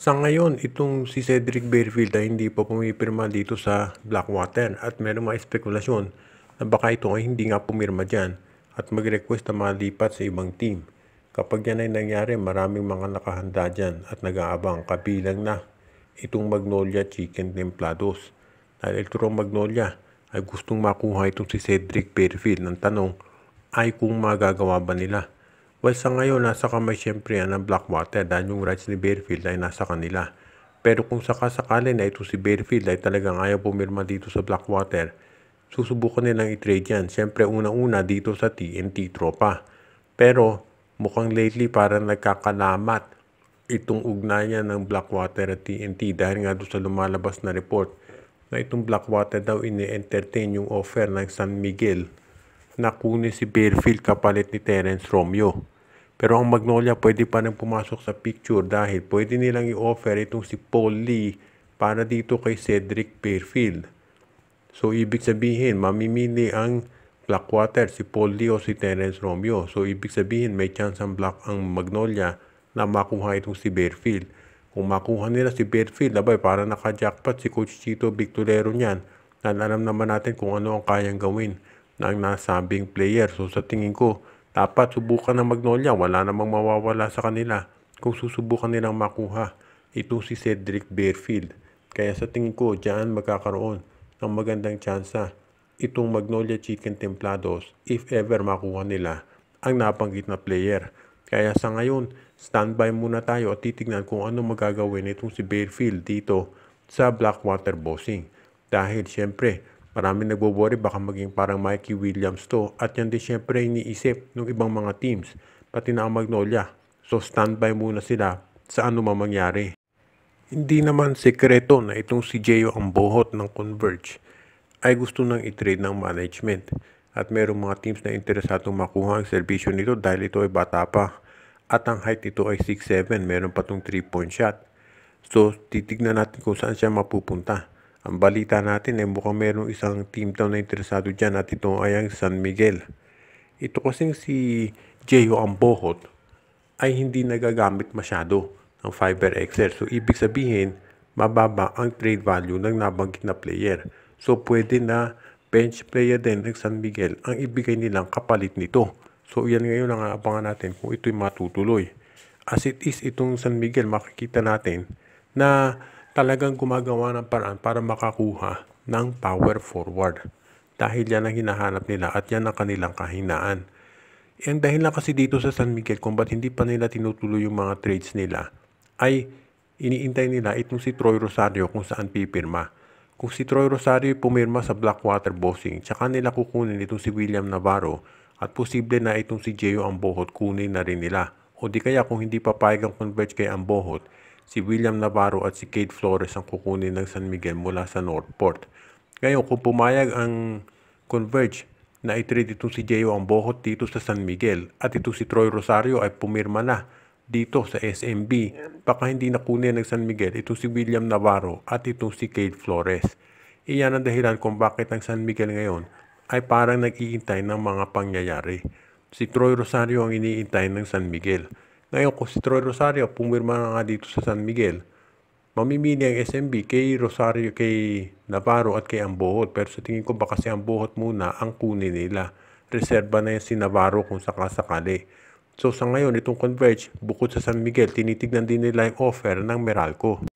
Sa ngayon, itong si Cedric Barefield ay hindi pa pumipirma dito sa Blackwater at merong mga espekulasyon na baka ito ay hindi nga pumirma dyan at mag-request na malipat sa ibang team. Kapag yan ay nangyari, maraming mga nakahanda dyan at nag-aabang kabilang na itong Magnolia Chicken Templados. Dahil itong Magnolia ay gustong makuha itong si Cedric Barefield. Ang tanong ay kung magagawa ba nila. Well, sa ngayon, nasa kamay siyempre yan ng Blackwater dahil yung rights ni Barefield ay nasa kanila. Pero kung sakasakali na ito si Barefield ay talagang ayaw pumirma dito sa Blackwater, susubukan nilang i-trade yan. Siyempre, una-una dito sa TNT Tropa. Pero mukhang lately parang nagkakalamat itong ugnayan ng Blackwater at TNT dahil nga doon sa lumalabas na report na itong Blackwater daw ini-entertain yung offer ng San Miguel na kunin si Barefield kapalit ni Terence Romeo. Pero ang Magnolia pwede pa rin pumasok sa picture dahil pwede nilang i-offer itong si Paul Lee para dito kay Cedric Barefield. So ibig sabihin, mamimili ang Blackwater, si Paul Lee o si Terence Romeo. So ibig sabihin, may chance ang Magnolia na makuha itong si Barefield. Kung makuha nila si Barefield, abay, para naka-jackpot si Coach Chito Victorero niyan. Alam naman natin kung ano ang kayang gawin ng nasabing player. So sa tingin ko, dapat subukan ng Magnolia. Wala namang mawawala sa kanila kung susubukan nilang makuha itong si Cedric Barefield. Kaya sa tingin ko, dyan magkakaroon ng magandang tsansa itong Magnolia Chicken Templados if ever makuha nila ang nabanggit na player. Kaya sa ngayon, standby muna tayo at titignan kung ano magagawin itong si Barefield dito sa Blackwater Bossing. Dahil syempre, marami nagbo-worry baka maging parang Mikey Williams to at yan din syempre iniisip ng ibang mga teams, pati na ang Magnolia. So standby muna sila sa ano mangyari. Hindi naman sekreto na itong si Jeyo Ambohot ng Converge ay gusto nang i-trade ng management at merong mga teams na interesadong makuha ang serbisyo nito dahil ito ay bata pa at ang height nito ay 6'7", meron pa itong 3-point shot. So titignan natin kung saan siya mapupunta. Ang balita natin ay mukhang merong isang team daw na interesado dyan at ito ay ang San Miguel. Ito kasing si Jeyo Ambohot ay hindi nagagamit masyado ng Fiber XL. So ibig sabihin, mababa ang trade value ng nabanggit na player. So pwede na bench player din ng San Miguel ang ibigay nilang kapalit nito. So yan ngayon ang aabangan natin kung ito'y matutuloy. As it is, itong San Miguel makikita natin na talagang gumagawa ng paraan para makakuha ng power forward. Dahil yan ang hinahanap nila at yan ang kanilang kahinaan. Ang dahil lang kasi dito sa San Miguel kung ba't hindi pa nila tinutuloy yung mga trades nila ay iniintay nila itong si Troy Rosario kung saan pipirma. Kung si Troy Rosario pumirma sa Blackwater Bossing, tsaka nila kukunin itong si William Navarro at posible na itong si Jeyo Ambohot kunin na rin nila. O di kaya kung hindi papayag ang Converge kay Ambohot, si William Navarro at si Cade Flores ang kukunin ng San Miguel mula sa Northport. Ngayon, kung pumayag ang Converge na i-trade itong si Jeyo Ambohot dito sa San Miguel at itong si Troy Rosario ay pumirma na dito sa SMB, baka hindi nakunin ng San Miguel itong si William Navarro at itong si Cade Flores. Iyan ang dahilan kung bakit ang San Miguel ngayon ay parang nag-iintay ng mga pangyayari. Si Troy Rosario ang iniintay ng San Miguel. Ngayon, kung si Troy Rosario pumirma na nga dito sa San Miguel, mamimili ang SMB kay Rosario, kay Navarro at kay Ambohot. Pero sa tingin ko baka si Ambohot muna ang kunin nila. Reserba na yan si Navarro kung sakasakali. So sa ngayon, itong Converge, bukod sa San Miguel, tinitignan din nila yung offer ng Meralco.